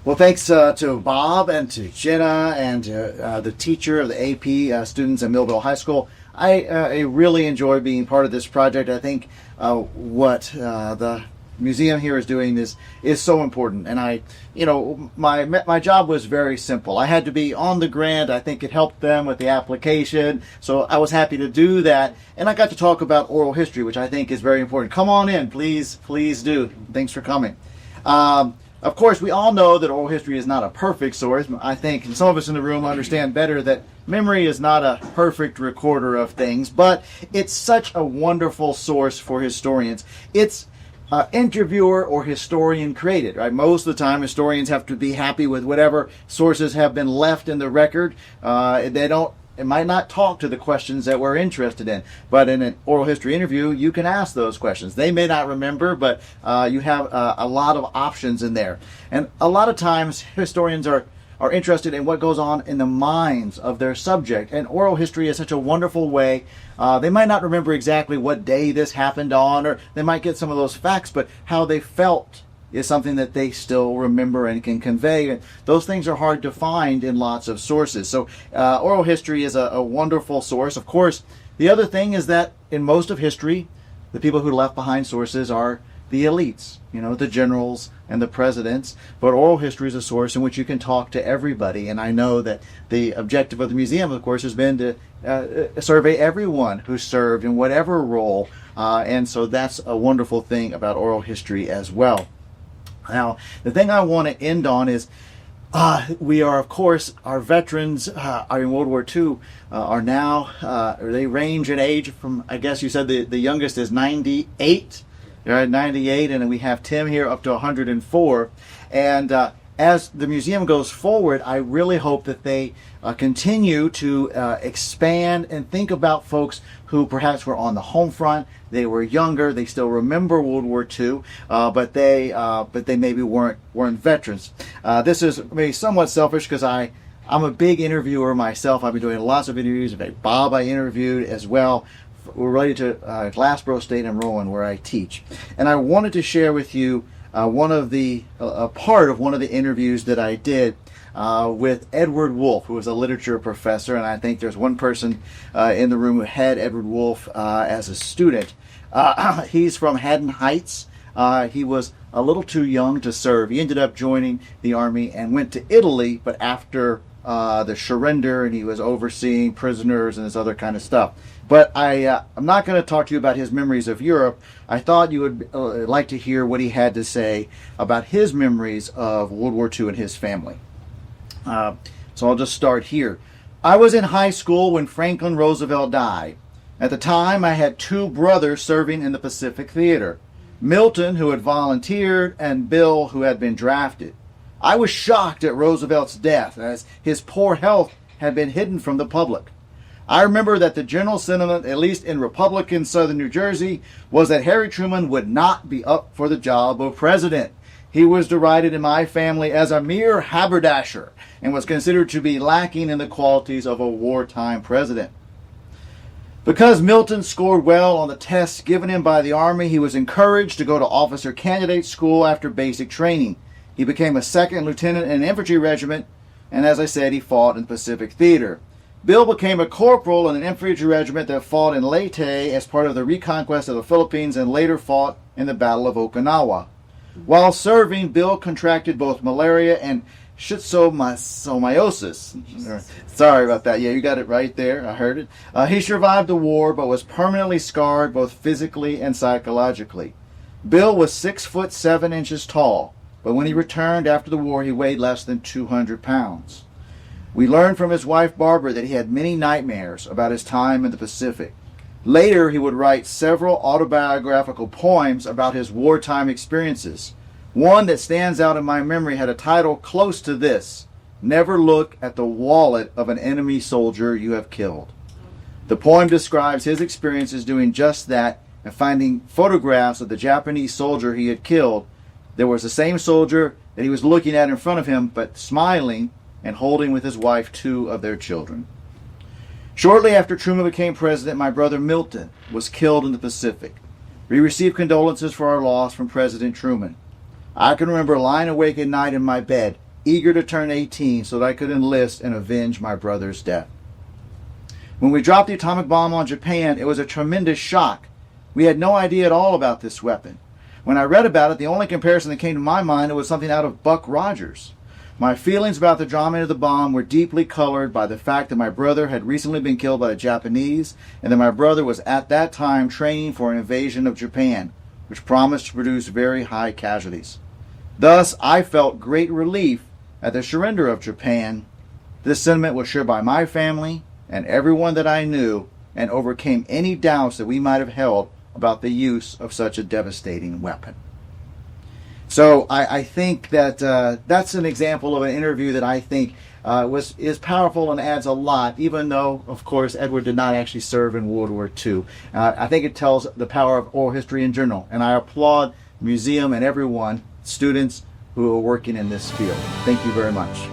Well, thanks to Bob and to Jenna and to the teacher of the AP students at Millville High School. I really enjoy being part of this project. I think what the museum here is doing is so important. And my job was very simple. I had to be on the grant. I think it helped them with the application. So I was happy to do that. And I got to talk about oral history, which I think is very important. Come on in, please do. Thanks for coming. Of course, we all know that oral history is not a perfect source. I think some of us in the room understand better that memory is not a perfect recorder of things, but it's such a wonderful source for historians. It's interviewer or historian created, right? Most of the time, historians have to be happy with whatever sources have been left in the record. It might not talk to the questions that we're interested in, but in an oral history interview, you can ask those questions. They may not remember, but you have a lot of options in there. And a lot of times, historians are interested in what goes on in the minds of their subject. And oral history is such a wonderful way. They might not remember exactly what day this happened on, or they might get some of those facts, but how they felt is something that they still remember and can convey. And those things are hard to find in lots of sources. So oral history is a wonderful source. Of course, the other thing is that in most of history, the people who left behind sources are the elites, the generals and the presidents. But oral history is a source in which you can talk to everybody. And I know that the objective of the museum, of course, has been to survey everyone who served in whatever role. And so that's a wonderful thing about oral history as well. Now, the thing I want to end on is we are, of course, our veterans in World War II are now, they range in age from, I guess you said the youngest is 98. They're at 98, and we have Tim here up to 104. And as the museum goes forward, I really hope that they continue to expand and think about folks who perhaps were on the home front. They were younger. They still remember World War II, but they maybe weren't veterans. This is maybe somewhat selfish because I'm a big interviewer myself. I've been doing lots of interviews. In fact, Bob I interviewed as well. We're related to Glassboro State and Rowan, where I teach, and I wanted to share with you part of one of the interviews that I did with Edward Wolfe, who was a literature professor, and I think there's one person in the room who had Edward Wolfe as a student. He's from Haddon Heights. He was a little too young to serve. He ended up joining the Army and went to Italy, but after the surrender, and he was overseeing prisoners and this other kind of stuff. But I'm not going to talk to you about his memories of Europe. I thought you would like to hear what he had to say about his memories of World War II and his family. So I'll just start here. I was in high school when Franklin Roosevelt died. At the time, I had two brothers serving in the Pacific Theater, Milton, who had volunteered, and Bill, who had been drafted. I was shocked at Roosevelt's death, as his poor health had been hidden from the public. I remember that the general sentiment, at least in Republican Southern New Jersey, was that Harry Truman would not be up for the job of president. He was derided in my family as a mere haberdasher and was considered to be lacking in the qualities of a wartime president. Because Milton scored well on the tests given him by the Army, he was encouraged to go to officer candidate school after basic training. He became a second lieutenant in an infantry regiment, and as I said, he fought in the Pacific Theater. Bill became a corporal in an infantry regiment that fought in Leyte as part of the reconquest of the Philippines and later fought in the Battle of Okinawa. While serving, Bill contracted both malaria and schistosomiasis. Sorry about that. Yeah, you got it right there. I heard it. He survived the war but was permanently scarred both physically and psychologically. Bill was 6'7" tall, but when he returned after the war, he weighed less than 200 pounds. We learned from his wife Barbara that he had many nightmares about his time in the Pacific. Later, he would write several autobiographical poems about his wartime experiences. One that stands out in my memory had a title close to this: "Never look at the wallet of an enemy soldier you have killed." The poem describes his experiences doing just that and finding photographs of the Japanese soldier he had killed. There was the same soldier that he was looking at in front of him, but smiling and holding with his wife two of their children. Shortly after Truman became president, my brother Milton was killed in the Pacific. We received condolences for our loss from President Truman. I can remember lying awake at night in my bed, eager to turn 18 so that I could enlist and avenge my brother's death. When we dropped the atomic bomb on Japan, it was a tremendous shock. We had no idea at all about this weapon. When I read about it, the only comparison that came to my mind was something out of Buck Rogers. My feelings about the dropping of the bomb were deeply colored by the fact that my brother had recently been killed by the Japanese, and that my brother was at that time training for an invasion of Japan, which promised to produce very high casualties. Thus, I felt great relief at the surrender of Japan. This sentiment was shared by my family and everyone that I knew, and overcame any doubts that we might have held about the use of such a devastating weapon. So I think that that's an example of an interview that I think is powerful and adds a lot, even though, of course, Edward did not actually serve in World War II. I think it tells the power of oral history in general, and I applaud the museum and everyone, students who are working in this field. Thank you very much.